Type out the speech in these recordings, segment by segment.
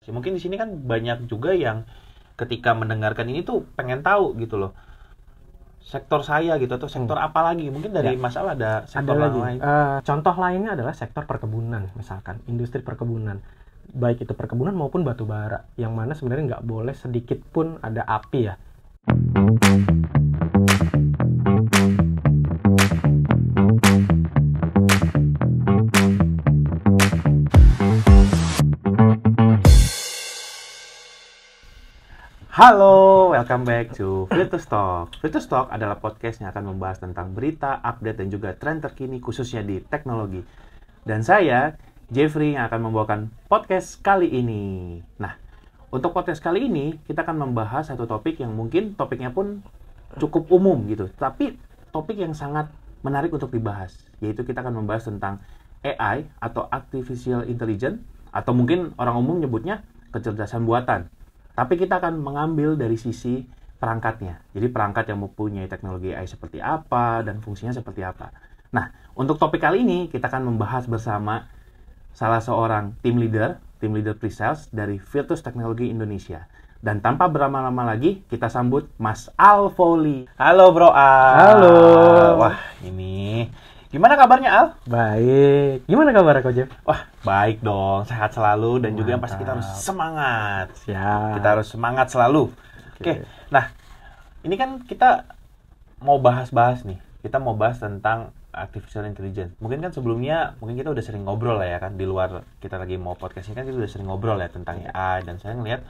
Mungkin di sini kan banyak juga yang ketika mendengarkan ini tuh pengen tahu gitu loh. Sektor saya gitu atau sektor apa lagi? Mungkin dari Mas Al ada sektor lagi. lain. Contoh lainnya adalah sektor perkebunan, misalkan industri perkebunan, baik itu perkebunan maupun batu bara, yang mana sebenarnya nggak boleh sedikit pun ada api ya. Halo, welcome back to Virtus Talk. Virtus Talk adalah podcast yang akan membahas tentang berita, update, dan juga tren terkini khususnya di teknologi. Dan saya, Jeffrey, yang akan membawakan podcast kali ini. Nah, untuk podcast kali ini, kita akan membahas satu topik yang mungkin topiknya pun cukup umum gitu. Tapi topik yang sangat menarik untuk dibahas. Yaitu kita akan membahas tentang AI atau Artificial Intelligence, atau mungkin orang umum nyebutnya kecerdasan buatan. Tapi kita akan mengambil dari sisi perangkatnya. Jadi perangkat yang mempunyai teknologi AI seperti apa dan fungsinya seperti apa. Nah, untuk topik kali ini kita akan membahas bersama salah seorang team leader pre-sales dari Virtus Teknologi Indonesia. Dan tanpa berlama-lama lagi, kita sambut Mas Al Foley. Halo Bro Al. Halo. Wah, ini gimana kabarnya Al? Baik. Gimana kabar Ko Jeff? Wah, baik dong. Sehat selalu dan juga yang pasti kita harus semangat. Siap. Kita harus semangat selalu. Oke. Nah, ini kan kita mau bahas-bahas nih. Kita mau bahas tentang Artificial Intelligence. Mungkin kan sebelumnya, mungkin kita udah sering ngobrol lah ya kan. Di luar kita lagi mau podcast ini kan kita udah sering ngobrol ya tentang AI. Dan saya ngeliat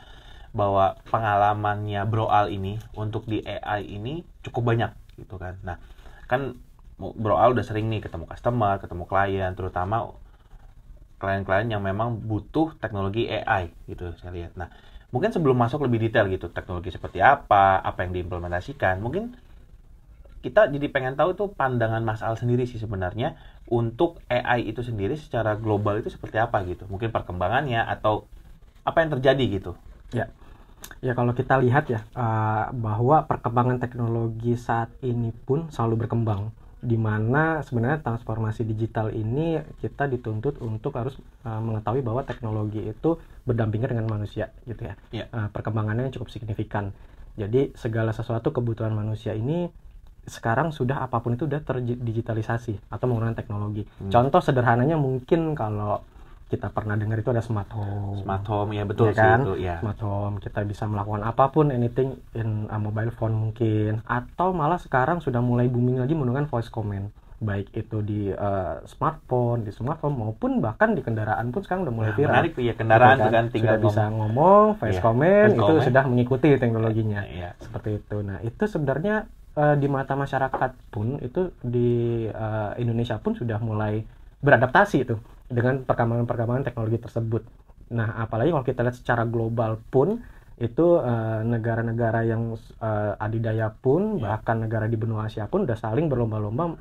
bahwa pengalamannya Bro Al ini untuk di AI ini cukup banyak gitu kan. Nah, kan Bro Al udah sering nih ketemu customer, ketemu klien, terutama klien-klien yang memang butuh teknologi AI gitu saya lihat. Nah, mungkin sebelum masuk lebih detail gitu, teknologi seperti apa yang diimplementasikan, mungkin kita jadi pengen tahu tuh pandangan Mas Al sendiri sih sebenarnya untuk AI itu sendiri secara global itu seperti apa gitu. Mungkin perkembangannya atau apa yang terjadi gitu. Ya kalau kita lihat ya, bahwa perkembangan teknologi saat ini pun selalu berkembang. Di mana sebenarnya transformasi digital ini kita dituntut untuk harus mengetahui bahwa teknologi itu berdampingan dengan manusia gitu ya. Perkembangannya cukup signifikan. Jadi segala sesuatu kebutuhan manusia ini sekarang sudah apapun itu sudah terdigitalisasi atau menggunakan teknologi. Contoh sederhananya mungkin kalau kita pernah dengar itu ada smart home. Smart home ya betul ya kan? Sih itu ya. Smart home kita bisa melakukan apapun, anything in a mobile phone mungkin, atau malah sekarang sudah mulai booming lagi menggunakan voice command, baik itu di smartphone, di smartphone maupun bahkan di kendaraan pun sekarang udah mulai viral. Menarik tuh ya kendaraan kan tinggal sudah bisa ngomong voice command, voice itu command. sudah mengikuti teknologinya. Seperti itu. Nah, itu sebenarnya di mata masyarakat pun itu di Indonesia pun sudah mulai beradaptasi itu dengan perkembangan teknologi tersebut. Nah, apalagi kalau kita lihat secara global pun itu negara-negara yang adidaya pun bahkan negara di benua Asia pun udah saling berlomba-lomba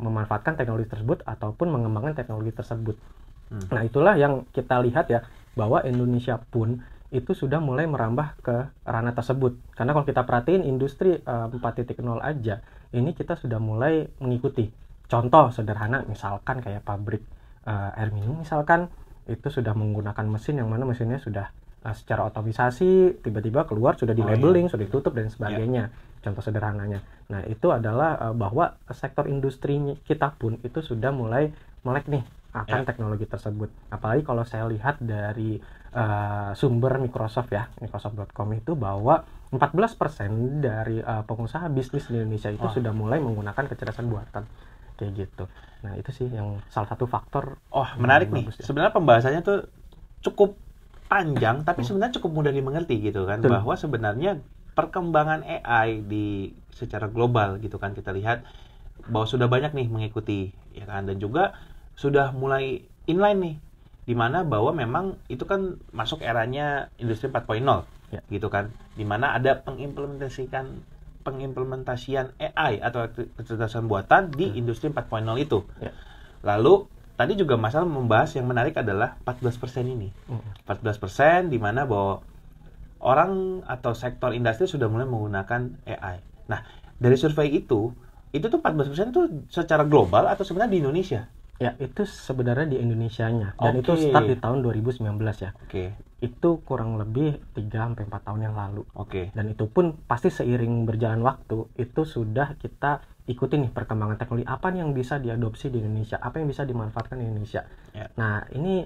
memanfaatkan teknologi tersebut ataupun mengembangkan teknologi tersebut. Nah, itulah yang kita lihat ya, bahwa Indonesia pun itu sudah mulai merambah ke ranah tersebut. Karena kalau kita perhatiin industri 4.0 aja, ini kita sudah mulai mengikuti. Contoh sederhana misalkan kayak pabrik air minum misalkan, itu sudah menggunakan mesin yang mana mesinnya sudah secara otomatisasi tiba-tiba keluar sudah di labeling, sudah ditutup dan sebagainya. Contoh sederhananya. Nah, itu adalah bahwa sektor industri kita pun itu sudah mulai melek nih akan teknologi tersebut. Apalagi kalau saya lihat dari sumber Microsoft ya, Microsoft.com itu bahwa 14% dari pengusaha bisnis di Indonesia itu sudah mulai menggunakan kecerdasan buatan. Kayak gitu. Nah, itu sih yang salah satu faktor. Menarik nih. Ya. Sebenarnya pembahasannya tuh cukup panjang, tapi sebenarnya cukup mudah dimengerti gitu kan. Bahwa sebenarnya perkembangan AI di secara global gitu kan, kita lihat bahwa sudah banyak nih mengikuti ya kan, dan juga sudah mulai inline nih, dimana bahwa memang itu kan masuk eranya industri 4.0 gitu kan, dimana ada pengimplementasian AI atau kecerdasan buatan di industri 4.0 itu. Lalu tadi juga masalah membahas yang menarik adalah 14% ini. 14% di mana bahwa orang atau sektor industri sudah mulai menggunakan AI. Nah, dari survei itu tuh 14% itu secara global atau sebenarnya di Indonesia? Ya, itu sebenarnya di Indonesianya. Dan itu Oke. start di tahun 2019 ya. Oke. Itu kurang lebih 3-4 tahun yang lalu. Oke. Dan itu pun pasti seiring berjalan waktu, itu sudah kita ikutin nih perkembangan teknologi. Apa yang bisa diadopsi di Indonesia? Apa yang bisa dimanfaatkan di Indonesia? Ya. Nah, ini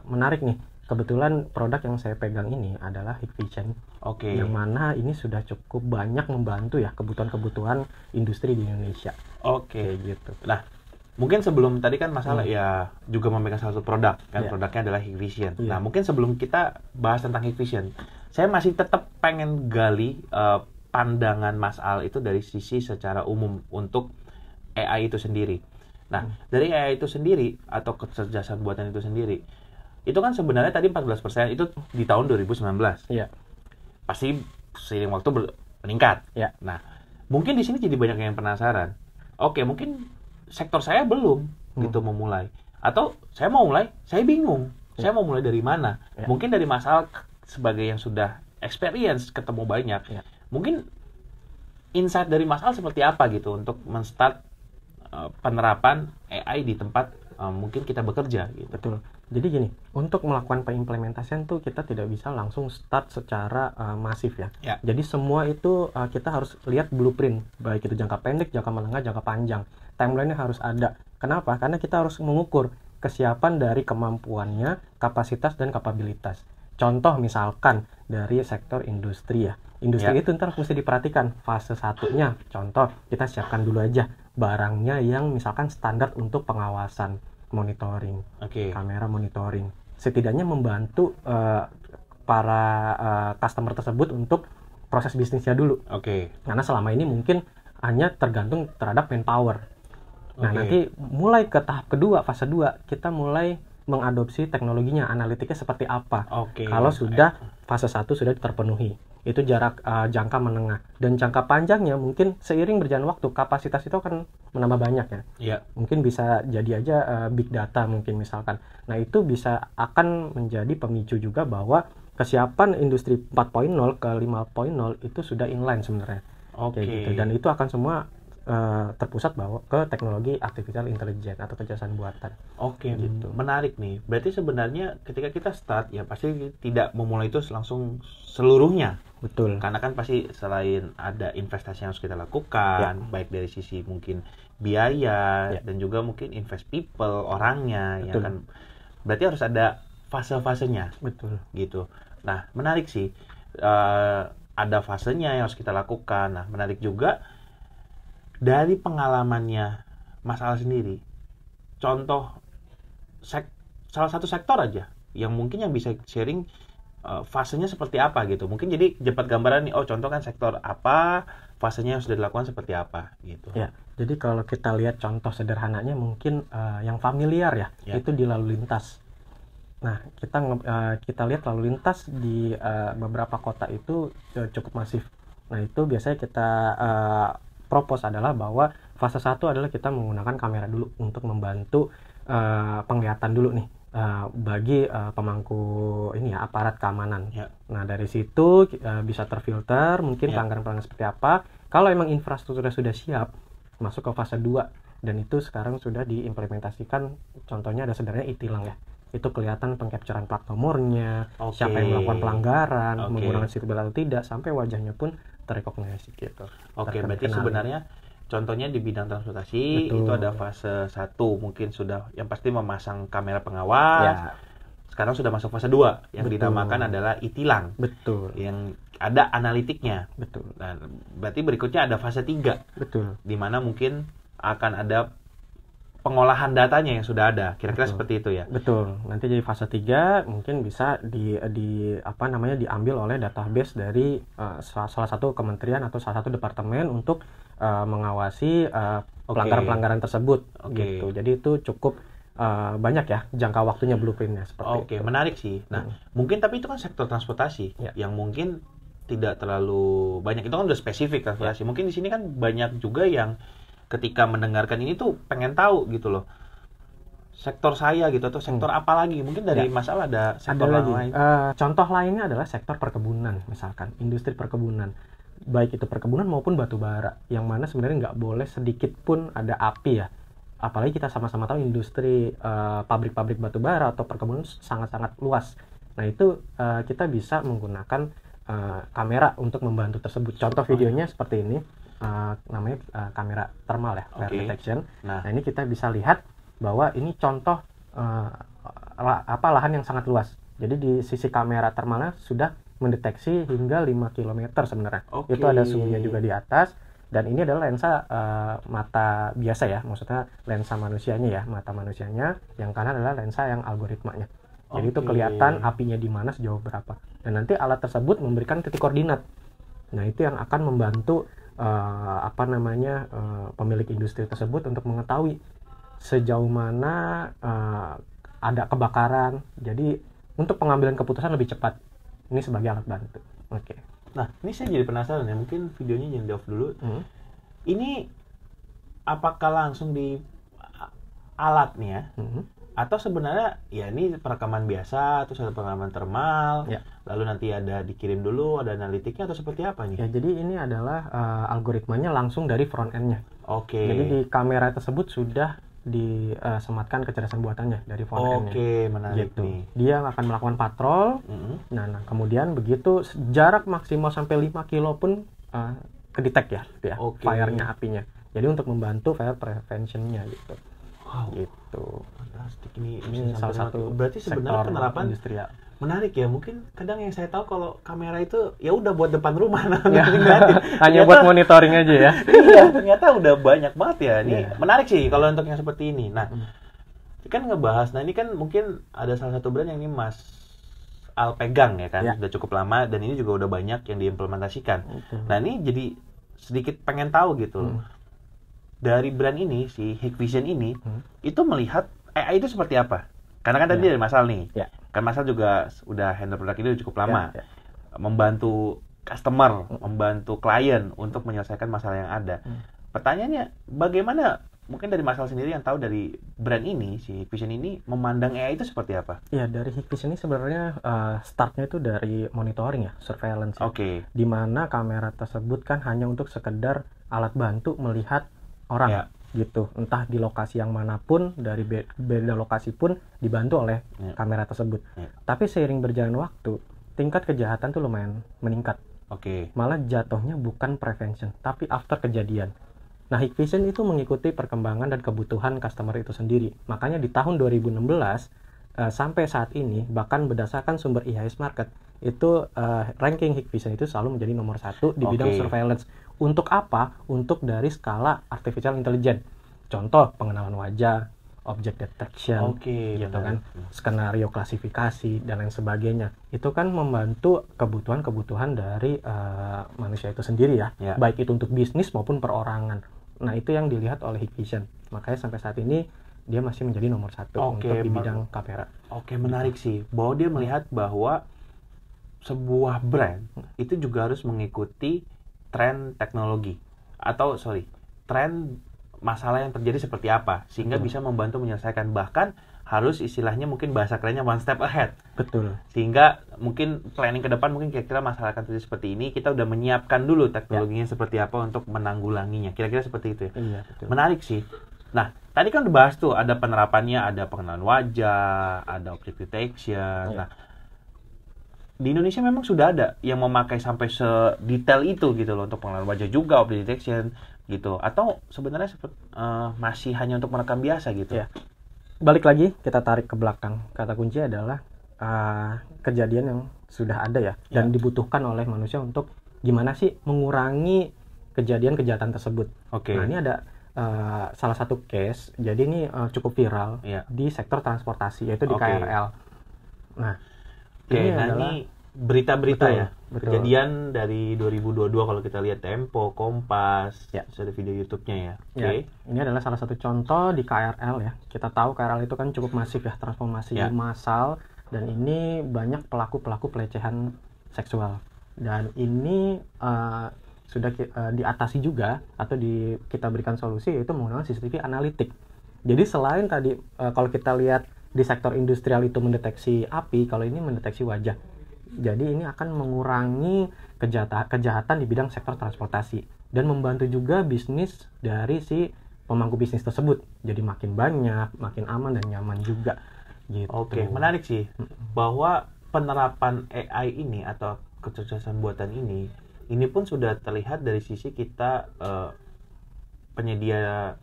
menarik nih. Kebetulan produk yang saya pegang ini adalah Hikvision. Oke. Yang mana ini sudah cukup banyak membantu ya kebutuhan-kebutuhan industri di Indonesia. Oke. Kayak gitu. Nah, mungkin sebelum tadi kan masalah ya juga memegang salah satu produk kan, Iya. produknya adalah Hikvision. Iya. Nah, mungkin sebelum kita bahas tentang Hikvision, saya masih tetap pengen gali pandangan Mas Al itu dari sisi secara umum untuk AI itu sendiri. Nah, dari AI itu sendiri atau kecerdasan buatan itu sendiri, itu kan sebenarnya tadi 14% itu di tahun 2019. Iya. Pasti seiring waktu meningkat. Iya. Nah, mungkin di sini jadi banyak yang penasaran. Oke, mungkin sektor saya belum gitu memulai. Atau saya mau mulai, saya bingung. Saya mau mulai dari mana? Ya. Mungkin dari Mas Al sebagai yang sudah experience ketemu banyak. Ya. Mungkin insight dari Mas Al seperti apa gitu untuk men-start penerapan AI di tempat mungkin kita bekerja gitu. Betul. Jadi gini, untuk melakukan pengimplementasian tuh kita tidak bisa langsung start secara masif ya. Ya. Jadi semua itu kita harus lihat blueprint, baik itu jangka pendek, jangka menengah, jangka panjang. Timeline-nya harus ada. Kenapa? Karena kita harus mengukur kesiapan dari kemampuannya, kapasitas dan kapabilitas. Contoh misalkan dari sektor industri ya. Industri Ya. itu ntar mesti diperhatikan fase satunya. Contoh, kita siapkan dulu aja barangnya yang misalkan standar untuk pengawasan, monitoring, Oke. kamera monitoring. Setidaknya membantu para customer tersebut untuk proses bisnisnya dulu. Oke. Karena selama ini mungkin hanya tergantung terhadap manpower. Nah, Oke. nanti mulai ke tahap kedua, fase 2, kita mulai mengadopsi teknologinya, analitiknya seperti apa. Oke. Kalau sudah fase 1 sudah terpenuhi. Itu jarak jangka menengah. Dan jangka panjangnya mungkin seiring berjalan waktu, kapasitas itu akan menambah banyak ya. Iya. Mungkin bisa jadi aja big data mungkin misalkan. Nah, itu bisa akan menjadi pemicu juga bahwa kesiapan industri 4.0 ke 5.0 itu sudah inline sebenarnya. Oke. Kayak gitu. Dan itu akan semua terpusat bahwa ke teknologi artificial intelligence atau kecerdasan buatan. Oke, Gitu. menarik nih. Berarti sebenarnya ketika kita start ya pasti tidak memulai itu langsung seluruhnya. Betul. Karena kan pasti selain ada investasi yang harus kita lakukan, baik dari sisi mungkin biaya Ya. dan juga mungkin invest people, orangnya yang Betul. kan berarti harus ada fase-fasenya Betul. gitu. Nah, menarik sih. Ada fasenya yang harus kita lakukan. Nah, menarik juga dari pengalamannya Mas Al sendiri. Contoh salah satu sektor aja yang mungkin yang bisa sharing fasenya seperti apa gitu. Mungkin jadi dapat gambaran nih, oh contoh kan sektor apa, fasenya yang sudah dilakukan seperti apa gitu. Ya, jadi kalau kita lihat contoh sederhananya mungkin yang familiar ya, Ya. itu di lalu lintas. Nah, kita lihat lalu lintas di beberapa kota itu cukup masif. Nah, itu biasanya kita propose adalah bahwa fase 1 adalah kita menggunakan kamera dulu untuk membantu penglihatan dulu nih bagi pemangku ini ya, aparat keamanan. Ya. Nah, dari situ bisa terfilter mungkin Ya. pelanggaran-pelanggaran seperti apa. Kalau emang infrastrukturnya sudah siap, masuk ke fase 2 dan itu sekarang sudah diimplementasikan. Contohnya ada sebenarnya e-tilang ya. Itu kelihatan pengcapturean plat nomornya, Oke. siapa yang melakukan pelanggaran, Oke. menggunakan seat belt atau tidak, sampai wajahnya pun terrekognisi gitu. Oke, berarti Terkenali. sebenarnya contohnya di bidang transportasi Betul. itu ada fase 1 mungkin sudah yang pasti memasang kamera pengawas. Ya, Sekarang sudah masuk fase 2 yang Betul. dinamakan adalah e-tilang betul, yang ada analitiknya. betul, Nah, berarti berikutnya ada fase 3 betul. di mana mungkin akan ada pengolahan datanya yang sudah ada. Kira-kira Betul. seperti itu ya. Betul. Nanti jadi fase 3 mungkin bisa diambil oleh database dari salah satu kementerian atau salah satu departemen untuk mengawasi pelanggaran-pelanggaran tersebut Oke. gitu. Jadi itu cukup banyak ya jangka waktunya blueprintnya seperti Oke, itu. menarik sih. Nah, mungkin tapi itu kan sektor transportasi Ya. yang mungkin tidak terlalu banyak. Itu kan udah spesifik transportasi. Mungkin di sini kan banyak juga yang ketika mendengarkan ini tuh pengen tahu gitu loh. Sektor saya gitu atau sektor apa lagi? Mungkin dari Ya. Mas Al ada Ada sektor lagi. lain. Contoh lainnya adalah sektor perkebunan, misalkan industri perkebunan, baik itu perkebunan maupun batu bara, yang mana sebenarnya nggak boleh sedikit pun ada api ya apalagi kita sama-sama tahu industri pabrik-pabrik batu bara atau perkebunan sangat-sangat luas. Nah itu kita bisa menggunakan kamera untuk membantu tersebut. Contoh videonya seperti ini, namanya kamera thermal ya, fire detection. Nah ini kita bisa lihat bahwa ini contoh lahan yang sangat luas. Jadi di sisi kamera thermalnya sudah mendeteksi hingga 5 km sebenarnya. Itu ada suhunya juga di atas. Dan ini adalah lensa mata biasa ya, maksudnya lensa manusianya ya, mata manusianya. Yang kanan adalah lensa yang algoritmanya. Jadi itu kelihatan apinya di mana, sejauh berapa. Dan nanti alat tersebut memberikan titik koordinat. Nah itu yang akan membantu pemilik industri tersebut untuk mengetahui sejauh mana ada kebakaran. Jadi untuk pengambilan keputusan lebih cepat. Ini sebagai alat bantu. Nah, ini saya jadi penasaran ya, mungkin videonya jangan di off dulu. Ini apakah langsung di alatnya, atau sebenarnya ya ini perekaman biasa, atau perekaman thermal, lalu nanti ada dikirim dulu, ada analitiknya, atau seperti apa nih? Ya, jadi ini adalah algoritmanya langsung dari front end-nya. Jadi di kamera tersebut sudah disematkan kecerdasan buatannya dari front end-nya. Menarik gitu. nih. Dia akan melakukan patrol. Nah, kemudian begitu jarak maksimal sampai 5 kilo pun kedetek ya, fire-nya, apinya. Jadi untuk membantu fire prevention-nya gitu. Gitu. Fantastik ini salah satu. Berarti sebenarnya penerapan industrial. Menarik ya, mungkin kadang yang saya tahu kalau kamera itu ya udah buat depan rumah, hanya buat monitoring aja ya. Iya, ternyata udah banyak banget ya. Ini menarik sih kalau untuk yang seperti ini. Nah, kan ngebahas, nah ini kan mungkin ada salah satu brand yang ini Mas Al pegang ya kan, udah cukup lama dan ini juga udah banyak yang diimplementasikan. Nah ini jadi sedikit pengen tahu gitu, dari brand ini si Hikvision ini itu melihat AI itu seperti apa? Karena kan tadi dari Mas Al nih. Kan Mas Al juga udah handle produk ini cukup lama. Membantu customer, membantu klien untuk menyelesaikan masalah yang ada. Pertanyaannya, bagaimana mungkin dari Mas Al sendiri yang tahu dari brand ini, si Hikvision ini memandang AI itu seperti apa? Ya, dari Hikvision ini sebenarnya startnya itu dari monitoring ya, surveillance. Di mana kamera tersebut kan hanya untuk sekedar alat bantu melihat orang. Gitu, entah di lokasi yang manapun, dari beda lokasi pun dibantu oleh kamera tersebut. Tapi seiring berjalan waktu, tingkat kejahatan tuh lumayan meningkat. Malah jatuhnya bukan prevention, tapi after kejadian. Nah, Hikvision itu mengikuti perkembangan dan kebutuhan customer itu sendiri. Makanya di tahun 2016 sampai saat ini, bahkan berdasarkan sumber IHS Market, itu ranking Hikvision itu selalu menjadi nomor 1 di bidang surveillance. Untuk apa? Untuk dari skala artificial intelligence. Contoh, pengenalan wajah, object detection, gitu kan, skenario klasifikasi, dan lain sebagainya. Itu kan membantu kebutuhan-kebutuhan dari manusia itu sendiri ya. Baik itu untuk bisnis maupun perorangan. Nah, itu yang dilihat oleh Hikvision. Makanya sampai saat ini, dia masih menjadi nomor 1 untuk di bidang kamera. Menarik sih. Bahwa dia melihat bahwa sebuah brand itu juga harus mengikuti tren teknologi atau tren masalah yang terjadi seperti apa sehingga bisa membantu menyelesaikan, bahkan harus istilahnya mungkin bahasa kerennya one step ahead. Sehingga mungkin planning ke depan mungkin kira-kira masalah akan terjadi seperti ini, kita udah menyiapkan dulu teknologinya seperti apa untuk menanggulanginya. Kira-kira seperti itu ya. Menarik sih. Nah, tadi kan udah bahas tuh ada penerapannya, ada pengenalan wajah, ada object detection. Nah, di Indonesia memang sudah ada yang memakai sampai sedetail itu gitu loh, untuk pengenalan wajah juga, object detection gitu, atau sebenarnya masih hanya untuk merekam biasa gitu? Balik lagi, kita tarik ke belakang. Kata kunci adalah kejadian yang sudah ada ya, dan dibutuhkan oleh manusia untuk gimana sih mengurangi kejadian kejahatan tersebut. Nah, ini ada salah satu case, jadi ini cukup viral di sektor transportasi, yaitu di KRL. Nah, ini berita-berita ya, kejadian dari 2022 kalau kita lihat Tempo, Kompas, ada video YouTube-nya ya. Ini adalah salah satu contoh di KRL ya. Kita tahu KRL itu kan cukup masif ya, transformasi massal, dan ini banyak pelaku-pelaku pelecehan seksual. Dan ini sudah diatasi juga, atau kita berikan solusi, yaitu menggunakan CCTV analitik. Jadi selain tadi kalau kita lihat di sektor industrial itu mendeteksi api, kalau ini mendeteksi wajah. Jadi ini akan mengurangi kejahatan di bidang sektor transportasi dan membantu juga bisnis dari si pemangku bisnis tersebut. Jadi makin banyak, makin aman dan nyaman juga. Gitu. Oke, menarik sih bahwa penerapan AI ini atau kecerdasan buatan ini pun sudah terlihat dari sisi kita penyedia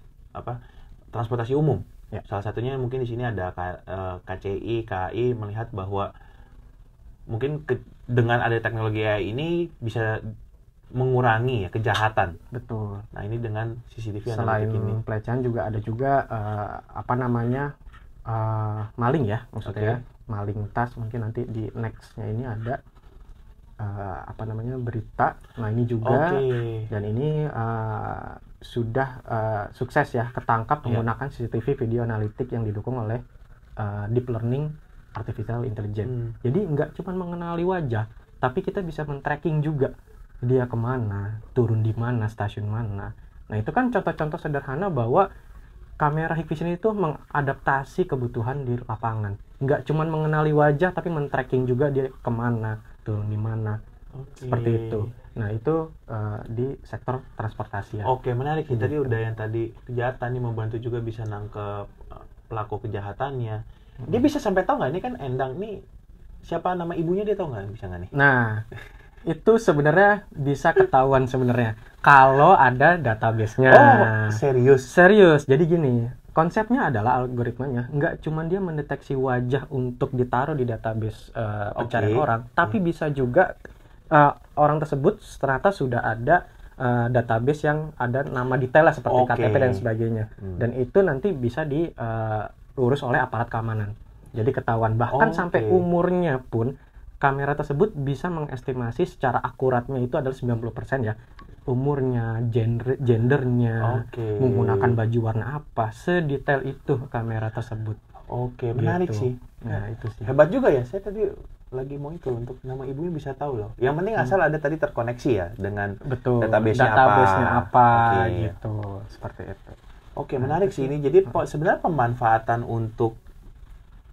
transportasi umum. Ya. Salah satunya mungkin di sini ada KCI, KAI melihat bahwa mungkin dengan ada teknologi AI ini bisa mengurangi ya kejahatan. Betul. Nah, ini dengan CCTV Selain analitik ini. pelecehan juga ada juga maling ya, maksudnya maling tas. Mungkin nanti di nextnya ini ada berita. Nah, ini juga dan ini sudah sukses ya ketangkap menggunakan CCTV video analitik yang didukung oleh deep learning artificial intelligence. Jadi nggak cuma mengenali wajah, tapi kita bisa men-tracking juga dia kemana, turun di mana, stasiun mana. Nah, itu kan contoh-contoh sederhana bahwa kamera Hikvision itu mengadaptasi kebutuhan di lapangan. Nggak cuma mengenali wajah, tapi men-tracking juga dia kemana, turun di mana. Seperti itu. Nah, itu di sektor transportasi ya. Oke, menarik sih. Tadi udah yang tadi kejahatan nih, membantu juga bisa nangkep pelaku kejahatannya. Dia bisa sampai tahu nggak ini kan Endang nih siapa nama ibunya, dia tahu nggak, bisa nggak nih? Nah, itu sebenarnya bisa ketahuan sebenarnya kalau ada database-nya. Oh, serius? Serius. Jadi gini, konsepnya adalah algoritmanya nggak cuma dia mendeteksi wajah untuk ditaruh di database pencarian orang, tapi bisa juga orang tersebut ternyata sudah ada database yang ada nama detailnya seperti KTP dan sebagainya. Dan itu nanti bisa diurus oleh aparat keamanan. Jadi ketahuan bahkan sampai umurnya pun kamera tersebut bisa mengestimasi secara akuratnya itu adalah 90% ya. Umurnya, gendernya, menggunakan baju warna apa, sedetail itu kamera tersebut. Oke, menarik sih. Nah, itu sih. Hebat juga ya. Saya tadi lagi mau itu untuk nama ibunya bisa tahu loh. Yang penting asal ada tadi terkoneksi ya dengan database-nya apa gitu. Seperti itu. Oke, menarik sih ini. Jadi sebenarnya pemanfaatan untuk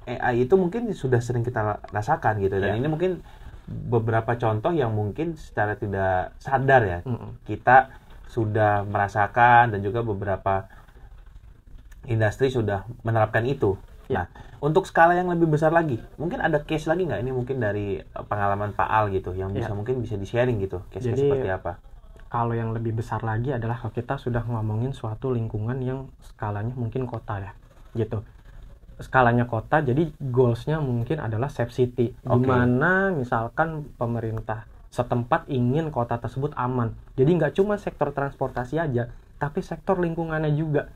AI itu mungkin sudah sering kita rasakan gitu, dan ini mungkin beberapa contoh yang mungkin secara tidak sadar ya kita sudah merasakan, dan juga beberapa industri sudah menerapkan itu. Nah, untuk skala yang lebih besar lagi, mungkin ada case lagi nggak ini mungkin dari pengalaman Pak Al gitu yang mungkin bisa di-sharing gitu, case-case seperti apa? Kalau yang lebih besar lagi adalah kalau kita sudah ngomongin suatu lingkungan yang skalanya mungkin kota ya, gitu. Skalanya kota, jadi goals-nya mungkin adalah safe city. Dimana misalkan pemerintah setempat ingin kota tersebut aman. Jadi nggak cuma sektor transportasi aja, tapi sektor lingkungannya juga.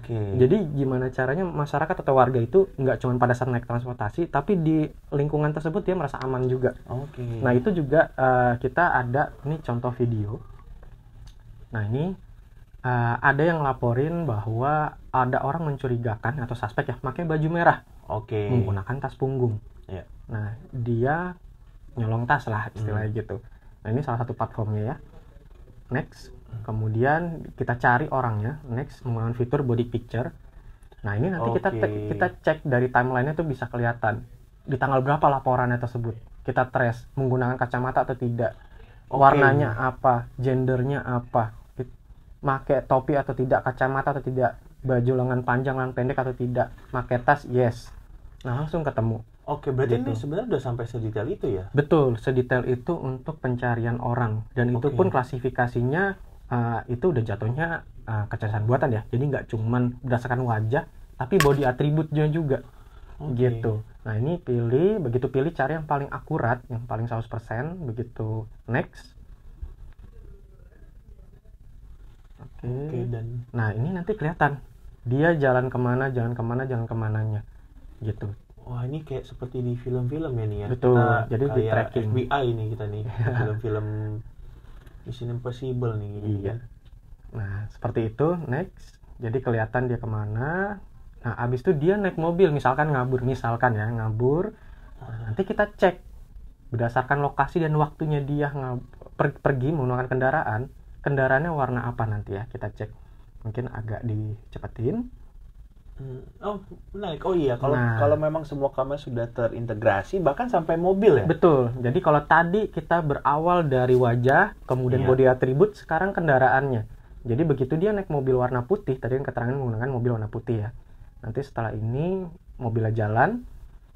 Jadi gimana caranya masyarakat atau warga itu nggak cuma pada saat naik transportasi, tapi di lingkungan tersebut dia merasa aman juga. Nah, itu juga kita ada, ini contoh video. Nah, ini ada yang laporin bahwa ada orang mencurigakan atau suspek ya pakai baju merah, menggunakan tas punggung. Nah, dia nyolong tas lah istilahnya gitu. Nah, ini salah satu platformnya ya. Next, kemudian kita cari orangnya. Next, menggunakan fitur body picture. Nah, ini nanti kita cek dari timeline-nya tuh bisa kelihatan di tanggal berapa laporannya tersebut. Kita trace menggunakan kacamata atau tidak, warnanya apa, gendernya apa, pakai topi atau tidak, kacamata atau tidak, baju lengan panjang, lengan pendek atau tidak, pakai tas, yes. Nah, langsung ketemu. Berarti ini sebenarnya udah sampai sedetail itu ya? Betul, sedetail itu untuk pencarian orang. Dan itu pun klasifikasinya itu udah jatuhnya kecerdasan buatan ya. Jadi nggak cuman berdasarkan wajah, tapi body attribute-nya juga. Gitu. Nah, ini begitu pilih cari yang paling akurat, yang paling 100%, begitu next. Dan nah, ini nanti kelihatan dia jalan kemananya gitu. Wah, ini kayak seperti di film-film ya nih ya. Betul. Kita jadi di tracking FBI nih kita nih. Film-film Mission Impossible nih. Iya. Nah, seperti itu. Next, jadi kelihatan dia kemana. Nah, abis itu dia naik mobil, misalkan ngabur. Nah, nanti kita cek berdasarkan lokasi dan waktunya dia pergi menggunakan kendaraannya warna apa nanti ya, kita cek. Mungkin agak dicepetin. Menarik. Kalau memang semua kamera sudah terintegrasi bahkan sampai mobil ya. Betul. Jadi kalau tadi kita berawal dari wajah, kemudian body attribute, sekarang kendaraannya. Jadi begitu dia naik mobil warna putih, tadi kan keterangan menggunakan mobil warna putih ya. Nanti setelah ini mobilnya jalan.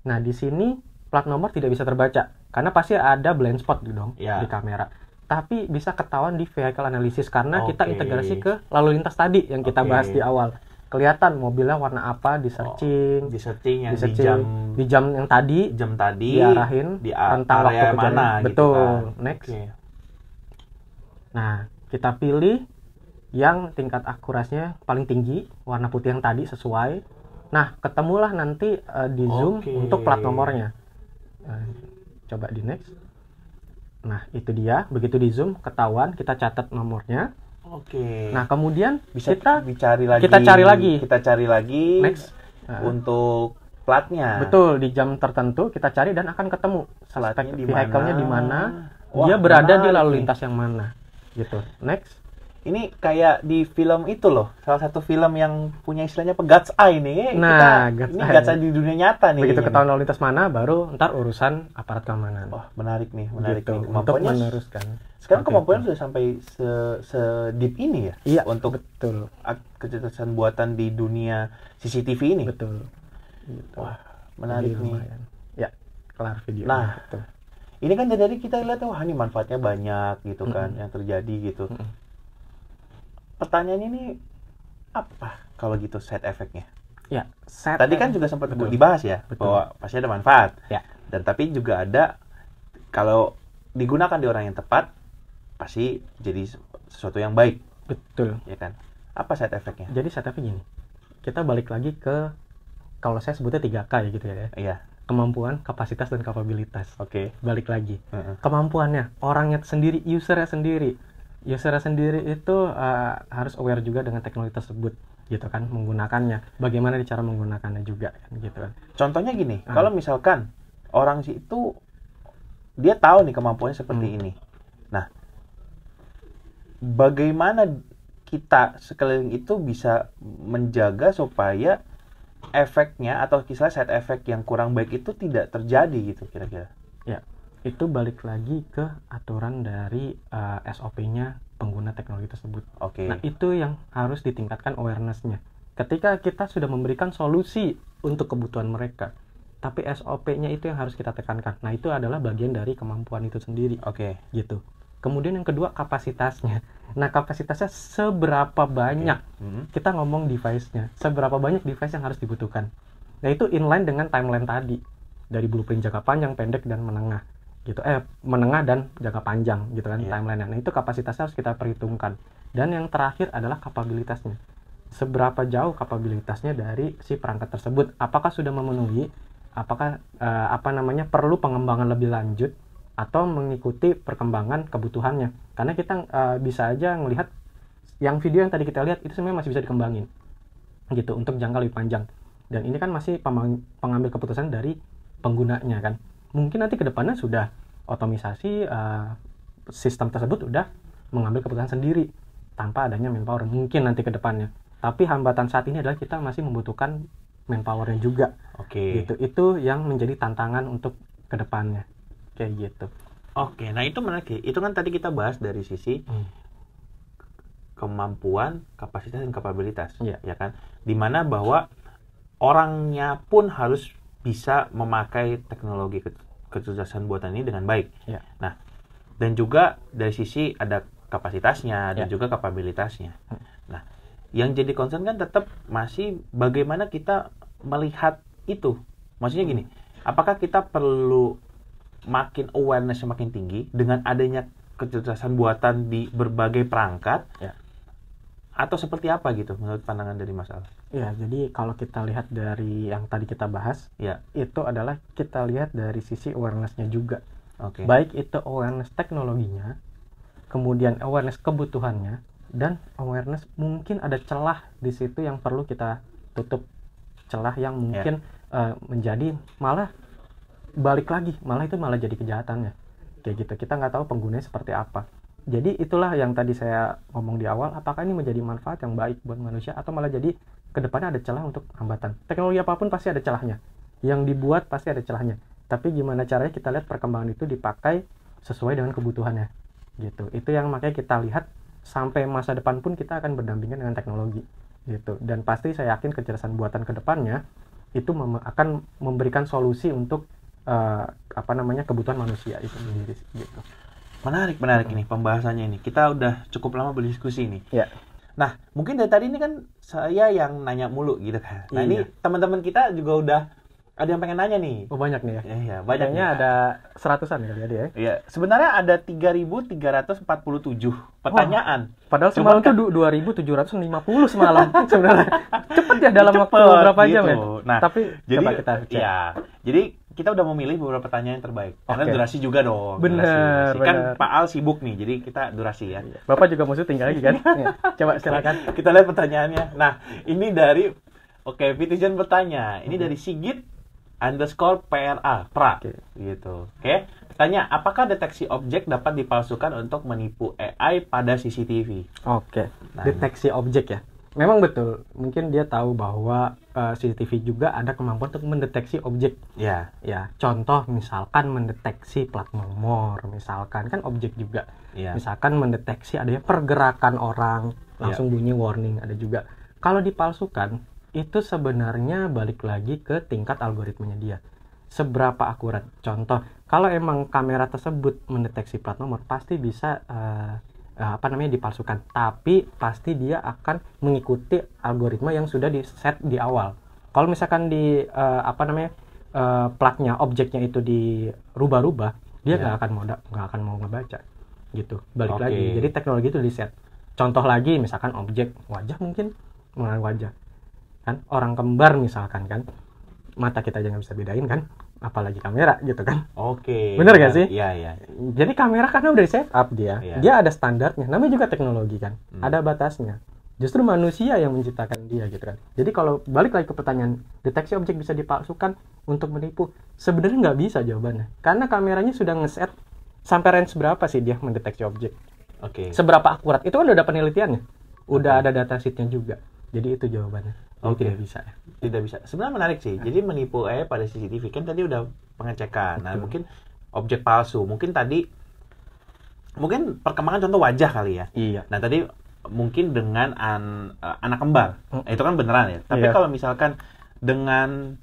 Nah, di sini plat nomor tidak bisa terbaca karena pasti ada blind spot gitu dong di kamera. Tapi bisa ketahuan di vehicle analysis karena kita integrasi ke lalu lintas tadi yang kita bahas di awal. Kelihatan mobilnya warna apa di searching, yang di jam yang tadi, diarahin di tentang area waktu mana betul. gitu kan. Next. Nah, kita pilih yang tingkat akurasinya paling tinggi, warna putih yang tadi sesuai. Nah, ketemulah nanti di zoom untuk plat nomornya. Coba di next. Nah, itu dia. Begitu di zoom, ketahuan, kita catat nomornya. Nah, kemudian kita cari lagi next untuk platnya. Betul, di jam tertentu kita cari dan akan ketemu suspek vehicle-nya di mana, dia berada di lalu lintas yang mana. Gitu. Next. Ini kayak di film itu loh, salah satu film yang punya istilahnya God's Eye nih. Nah, God's Eye di dunia nyata nih. Begitu ketahuan lalu lintas mana, baru ntar urusan aparat keamanan. Wah, menarik nih. Gitu, untuk meneruskan. Sekarang kemampuannya sudah sampai se-deep ini ya? Iya, untuk betul. kecerdasan buatan di dunia CCTV ini? Betul. Gitu. Wah, menarik nih. Ya, kelar video. Nah, ini kan jadi kita lihat, wah ini manfaatnya banyak gitu kan, yang terjadi gitu. Pertanyaannya ini apa kalau gitu side effect-nya? Ya, tadi kan juga sempat dibahas ya, bahwa pasti ada manfaat. Ya. Dan tapi juga ada, kalau digunakan di orang yang tepat, pasti jadi sesuatu yang baik. Betul. Ya kan? Apa side effect-nya? Jadi side effect gini, kita balik lagi ke, kalau saya sebutnya 3K ya gitu ya. Iya. Kemampuan, kapasitas, dan kapabilitas. Balik lagi. Kemampuannya, orangnya sendiri, usernya sendiri. Usernya sendiri itu harus aware juga dengan teknologi tersebut, gitu kan, menggunakannya. Bagaimana cara menggunakannya juga, kan, gitu kan. Contohnya gini, kalau misalkan orang itu dia tahu nih kemampuannya seperti ini. Nah, bagaimana kita sekeliling itu bisa menjaga supaya efeknya atau kisah side effect yang kurang baik itu tidak terjadi gitu kira-kira? Ya. Itu balik lagi ke aturan dari SOP-nya pengguna teknologi tersebut. Nah, itu yang harus ditingkatkan awareness-nya. Ketika kita sudah memberikan solusi untuk kebutuhan mereka, tapi SOP-nya itu yang harus kita tekankan. Nah, itu adalah bagian dari kemampuan itu sendiri. Gitu. Kemudian yang kedua, kapasitasnya. Nah, kapasitasnya seberapa banyak kita ngomong device-nya, seberapa banyak device yang harus dibutuhkan. Nah, itu inline dengan timeline tadi. Dari blueprint jangka panjang, pendek, dan menengah. Gitu, menengah dan jangka panjang gitu kan, timeline-nya. Nah, itu kapasitasnya harus kita perhitungkan. Dan yang terakhir adalah kapabilitasnya. Seberapa jauh kapabilitasnya dari si perangkat tersebut? Apakah sudah memenuhi? Apakah perlu pengembangan lebih lanjut atau mengikuti perkembangan kebutuhannya? Karena kita bisa aja melihat yang video yang tadi kita lihat itu sebenarnya masih bisa dikembangin. Gitu, untuk jangka lebih panjang. Dan ini kan masih pengambil keputusan dari penggunanya kan. Mungkin nanti ke depannya sudah otomisasi, sistem tersebut udah mengambil keputusan sendiri tanpa adanya manpower. Mungkin nanti ke depannya. Tapi hambatan saat ini adalah kita masih membutuhkan manpower-nya juga. Gitu. Itu yang menjadi tantangan untuk ke depannya. Kayak gitu. Nah itu menarik. Itu kan tadi kita bahas dari sisi kemampuan, kapasitas, dan kapabilitas. Ya kan? Dimana bahwa orangnya pun harus bisa memakai teknologi kecerdasan buatan ini dengan baik. Nah, dan juga dari sisi ada kapasitasnya dan juga kapabilitasnya. Nah, yang jadi concern kan tetap masih bagaimana kita melihat itu. Maksudnya gini, apakah kita perlu makin awareness makin tinggi dengan adanya kecerdasan buatan di berbagai perangkat? Atau seperti apa gitu menurut pandangan dari Mas Al? Ya, jadi kalau kita lihat dari yang tadi kita bahas, itu adalah kita lihat dari sisi awareness-nya juga. Baik itu awareness teknologinya, kemudian awareness kebutuhannya, dan awareness mungkin ada celah di situ yang perlu kita tutup. Celah yang mungkin menjadi malah balik lagi, malah jadi kejahatannya. Kayak gitu, kita nggak tahu penggunanya seperti apa. Jadi itulah yang tadi saya ngomong di awal, apakah ini menjadi manfaat yang baik buat manusia atau malah jadi kedepannya ada celah untuk hambatan. Teknologi apapun pasti ada celahnya. Yang dibuat pasti ada celahnya. Tapi gimana caranya kita lihat perkembangan itu dipakai sesuai dengan kebutuhannya. Gitu. Itu yang makanya kita lihat sampai masa depan pun kita akan berdampingan dengan teknologi gitu. Dan pasti saya yakin kecerdasan buatan ke depannya itu akan memberikan solusi untuk kebutuhan manusia itu sendiri gitu. Menarik ini pembahasannya ini. Kita udah cukup lama berdiskusi nih. Ya. Nah, mungkin dari tadi ini kan saya yang nanya mulu gitu kan. Nah, Iya. ini teman-teman kita juga udah ada yang pengen nanya nih. Oh, banyak nih ya. Iya, banyak Kayaknya nih. ada 100-an kali ya dia. Iya, sebenarnya ada 3.347 pertanyaan. Padahal Cuman semalam tuh 2.750 semalam sebenarnya. Cepet ya dalam waktu beberapa jam ya. Nah, Tapi jadi coba kita cek. iya. Jadi kita udah memilih beberapa pertanyaan yang terbaik. Karena Oke. durasi juga dong. Bener, Durasi. Kan bener. Pak Al sibuk nih, jadi kita durasi ya. Bapak juga mau syuting lagi kan? Ya. Coba silakan. Kita lihat pertanyaannya. Nah, ini dari Vitizen bertanya. Ini dari Sigit_PRA gitu. Oke. Tanya, apakah deteksi objek dapat dipalsukan untuk menipu AI pada CCTV? Oke. Nah, Deteksi objek ya. Memang betul. Mungkin dia tahu bahwa CCTV juga ada kemampuan untuk mendeteksi objek. Ya. Ya, contoh misalkan mendeteksi plat nomor, misalkan kan objek juga. Ya. Misalkan mendeteksi adanya pergerakan orang, langsung bunyi warning ada juga. Kalau dipalsukan, itu sebenarnya balik lagi ke tingkat algoritmanya dia. Seberapa akurat. Contoh, kalau emang kamera tersebut mendeteksi plat nomor, pasti bisa dipalsukan. Tapi pasti dia akan mengikuti algoritma yang sudah di set di awal. Kalau misalkan platnya, objeknya itu dirubah-rubah, dia nggak akan mau ngebaca gitu. Balik lagi. Jadi teknologi itu di set. Contoh lagi, misalkan objek wajah, mungkin mengenal wajah kan, orang kembar misalkan kan, mata kita aja nggak bisa bedain kan, apalagi kamera gitu kan. Oke. Bener gak sih? Iya. Jadi kamera karena udah di set up dia ada standarnya, namanya juga teknologi kan, ada batasnya. Justru manusia yang menciptakan dia gitu kan. Jadi kalau balik lagi ke pertanyaan, deteksi objek bisa dipalsukan untuk menipu, sebenarnya nggak bisa jawabannya, karena kameranya sudah ngeset sampai range berapa sih dia mendeteksi objek. Oke. Seberapa akurat, itu kan udah ada penelitiannya, udah ada datasheetnya juga. Jadi itu jawabannya. Jadi tidak bisa ya. Tidak bisa. Sebenarnya menarik sih. Jadi menipu AI pada CCTV kan tadi udah pengecekan. Nah, mungkin objek palsu. Mungkin perkembangan contoh wajah kali ya. Iya. Nah, tadi mungkin dengan anak kembar. Itu kan beneran ya. Tapi kalau misalkan dengan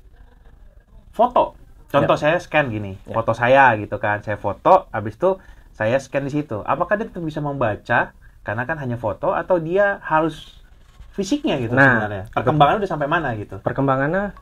foto. Contoh saya scan gini. Foto saya gitu kan. Saya foto, habis itu saya scan di situ. Apakah dia tetap bisa membaca karena kan hanya foto, atau dia harus fisiknya gitu sebenarnya? Perkembangannya udah sampai mana gitu? Perkembangannya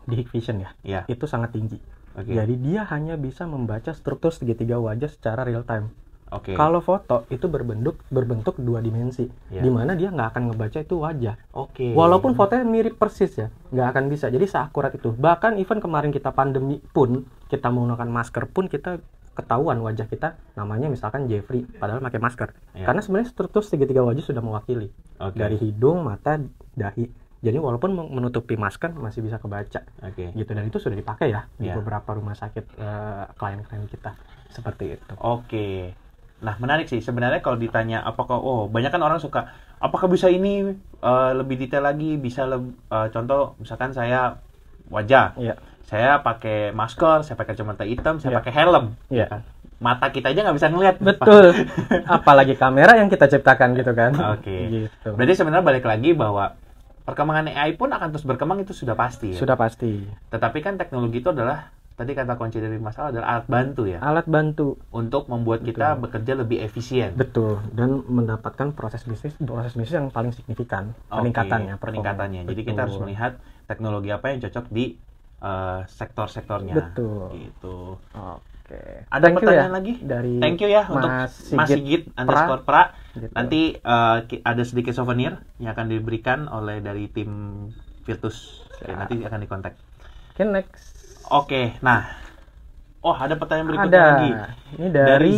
di Hikvision ya. Iya. Itu sangat tinggi. Oke. Jadi dia hanya bisa membaca struktur segitiga wajah secara real time. Oke. Kalau foto itu berbentuk 2 dimensi, di mana dia nggak akan ngebaca itu wajah. Oke. Walaupun fotonya mirip persis ya, nggak akan bisa. Jadi seakurat itu. Bahkan even kemarin kita pandemi pun, kita menggunakan masker pun, kita ketahuan wajah kita namanya misalkan Jeffrey, padahal pakai masker. Karena sebenarnya struktur segitiga wajah sudah mewakili. Dari hidung, mata, dahi. Jadi walaupun menutupi masker masih bisa kebaca. Gitu, dan itu sudah dipakai ya di beberapa rumah sakit klien-klien kita. Seperti itu. Oke. Nah, menarik sih sebenarnya kalau ditanya apakah banyak kan orang suka apakah bisa ini lebih detail lagi, bisa contoh misalkan saya wajah. Saya pakai masker, saya pakai kacamata hitam, saya pakai helm. Mata kita aja nggak bisa ngelihat. Betul. Apalagi kamera yang kita ciptakan gitu kan. Oke. Gitu. Berarti sebenarnya balik lagi bahwa perkembangan AI pun akan terus berkembang, itu sudah pasti ya? Sudah pasti. Tetapi kan teknologi itu adalah, tadi kata kunci dari masalah adalah alat bantu ya? Alat bantu. Untuk membuat kita bekerja lebih efisien. Betul. Dan mendapatkan proses bisnis yang paling signifikan. Peningkatannya. Jadi kita harus melihat teknologi apa yang cocok di sektor-sektornya. Betul. Gitu. Oke. Ada pertanyaan lagi? Thank you ya untuk Mas Sigit_pra. Gitu. Nanti ada sedikit souvenir yang akan diberikan oleh dari tim Virtus. Nanti akan dikontak. Oke, next. Oke, nah. Ada pertanyaan berikutnya lagi. Ini dari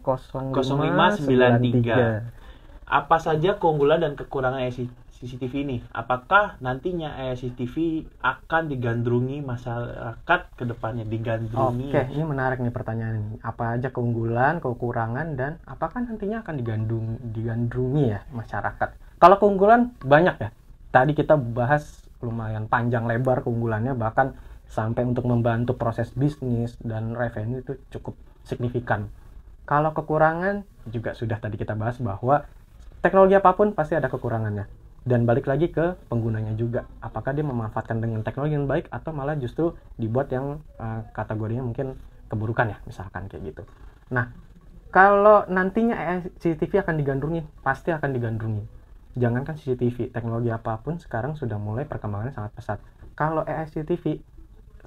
Z0593. Apa saja keunggulan dan kekurangan CCTV ini? Apakah nantinya CCTV akan digandrungi masyarakat ke depannya? Oke, ini menarik nih pertanyaan ini. Apa aja keunggulan, kekurangan, dan apakah nantinya akan digandrungi ya masyarakat? Kalau keunggulan banyak ya. Tadi kita bahas lumayan panjang lebar keunggulannya, bahkan sampai untuk membantu proses bisnis dan revenue itu cukup signifikan. Kalau kekurangan juga sudah tadi kita bahas bahwa teknologi apapun pasti ada kekurangannya. Dan balik lagi ke penggunanya juga. Apakah dia memanfaatkan dengan teknologi yang baik atau malah justru dibuat yang kategorinya mungkin keburukan ya, misalkan kayak gitu. Nah, kalau nantinya AI CCTV akan digandrungi, pasti akan digandrungi. Jangankan CCTV, teknologi apapun sekarang sudah mulai perkembangannya sangat pesat. Kalau AI CCTV,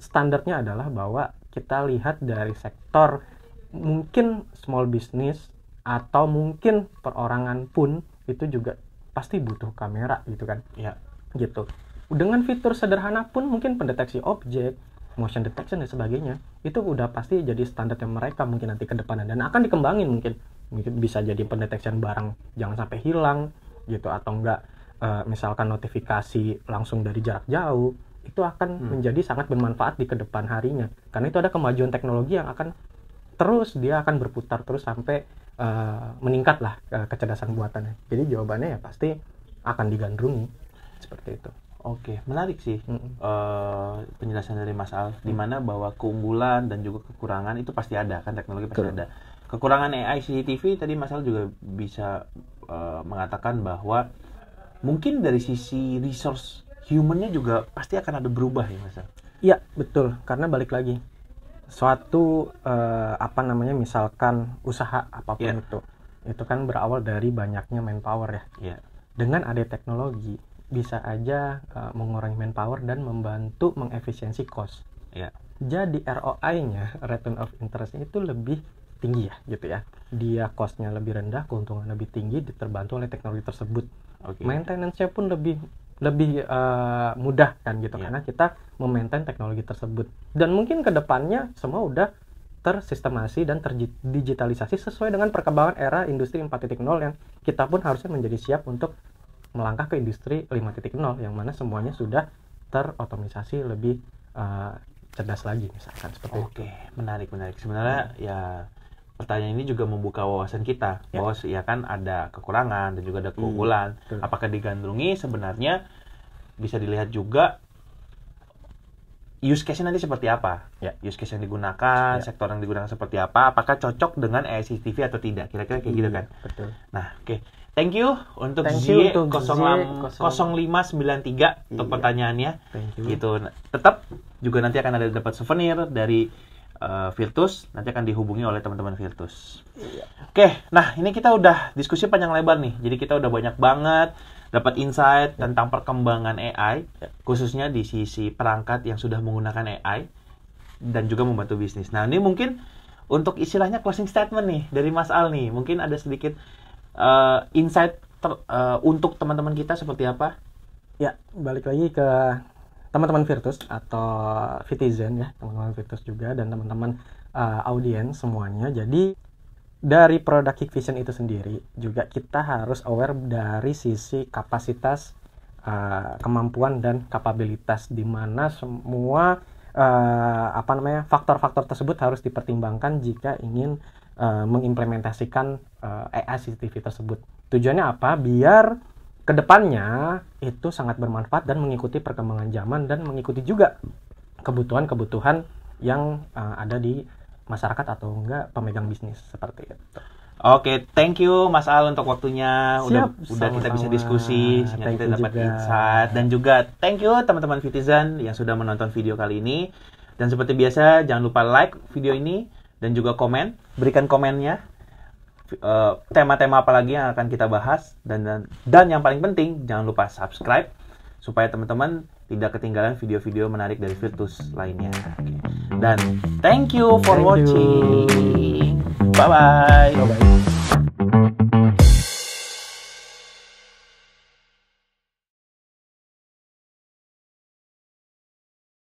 standarnya adalah bahwa kita lihat dari sektor mungkin small business atau mungkin perorangan pun itu juga pasti butuh kamera gitu kan. Ya. Gitu. Dengan fitur sederhana pun mungkin pendeteksi objek, motion detection dan sebagainya, itu udah pasti jadi standar yang mereka mungkin nanti ke depan dan akan dikembangin mungkin bisa jadi pendetection barang jangan sampai hilang gitu, atau enggak misalkan notifikasi langsung dari jarak jauh, itu akan menjadi sangat bermanfaat di kedepan harinya, karena itu ada kemajuan teknologi yang akan terus dia akan berputar terus sampai meningkat lah kecerdasan buatannya. Jadi jawabannya ya pasti akan digandrungi seperti itu. Oke, menarik sih penjelasan dari Mas Al, di mana bahwa keunggulan dan juga kekurangan itu pasti ada kan, teknologi pasti ada. Kekurangan AI CCTV tadi Mas Al juga bisa mengatakan bahwa mungkin dari sisi resource human-nya juga pasti akan ada berubah ya Mas Al. Iya, betul. Karena balik lagi suatu misalkan usaha apapun itu kan berawal dari banyaknya manpower ya. Dengan ada teknologi bisa aja mengurangi manpower dan membantu mengefisiensi cost. Jadi ROI-nya, return of interest itu lebih tinggi ya gitu ya. Dia cost-nya lebih rendah, keuntungan lebih tinggi, terbantu oleh teknologi tersebut. Maintenance-nya pun lebih mudah kan gitu, karena kita memaintain teknologi tersebut. Dan mungkin ke depannya semua udah tersistemasi dan terdigitalisasi sesuai dengan perkembangan era industri 4.0 yang kita pun harusnya menjadi siap untuk melangkah ke industri 5.0 yang mana semuanya sudah terotomisasi lebih cerdas lagi misalkan seperti itu. Menarik. Sebenarnya ya pertanyaan ini juga membuka wawasan kita bahwa ya kan ada kekurangan dan juga ada keunggulan. Apakah digandrungi, sebenarnya bisa dilihat juga use case-nya nanti seperti apa. Use case yang digunakan, sektor yang digunakan seperti apa, apakah cocok dengan AI CCTV atau tidak. Kira-kira kayak gitu kan. Betul. Nah, Thank you untuk Z0593 untuk pertanyaannya. Gitu. Tetap juga nanti akan ada dapat souvenir dari Virtus, nanti akan dihubungi oleh teman-teman Virtus. Oke, nah ini kita udah diskusi panjang lebar nih. Jadi kita udah banyak banget dapat insight tentang perkembangan AI, khususnya di sisi perangkat yang sudah menggunakan AI dan juga membantu bisnis. Nah ini mungkin untuk istilahnya closing statement nih dari Mas Al nih, mungkin ada sedikit insight untuk teman-teman kita seperti apa? Ya, balik lagi ke teman-teman Virtus atau Vitizen ya, teman-teman Virtus juga dan teman-teman audiens semuanya. Jadi dari produk Hikvision itu sendiri juga kita harus aware dari sisi kapasitas, kemampuan dan kapabilitas, di mana semua faktor-faktor tersebut harus dipertimbangkan jika ingin mengimplementasikan AI CCTV tersebut. Tujuannya apa? Biar kedepannya itu sangat bermanfaat dan mengikuti perkembangan zaman dan mengikuti juga kebutuhan-kebutuhan yang ada di masyarakat atau enggak pemegang bisnis seperti itu. Oke, thank you Mas Al untuk waktunya. Udah kita bisa diskusi, sehingga kita dapat insight, dan juga thank you teman-teman Vitizen yang sudah menonton video kali ini. Dan seperti biasa jangan lupa like video ini dan juga komen, berikan komennya tema-tema apa lagi yang akan kita bahas, dan yang paling penting jangan lupa subscribe supaya teman-teman tidak ketinggalan video-video menarik dari Virtus lainnya. Dan thank you for watching. Bye bye.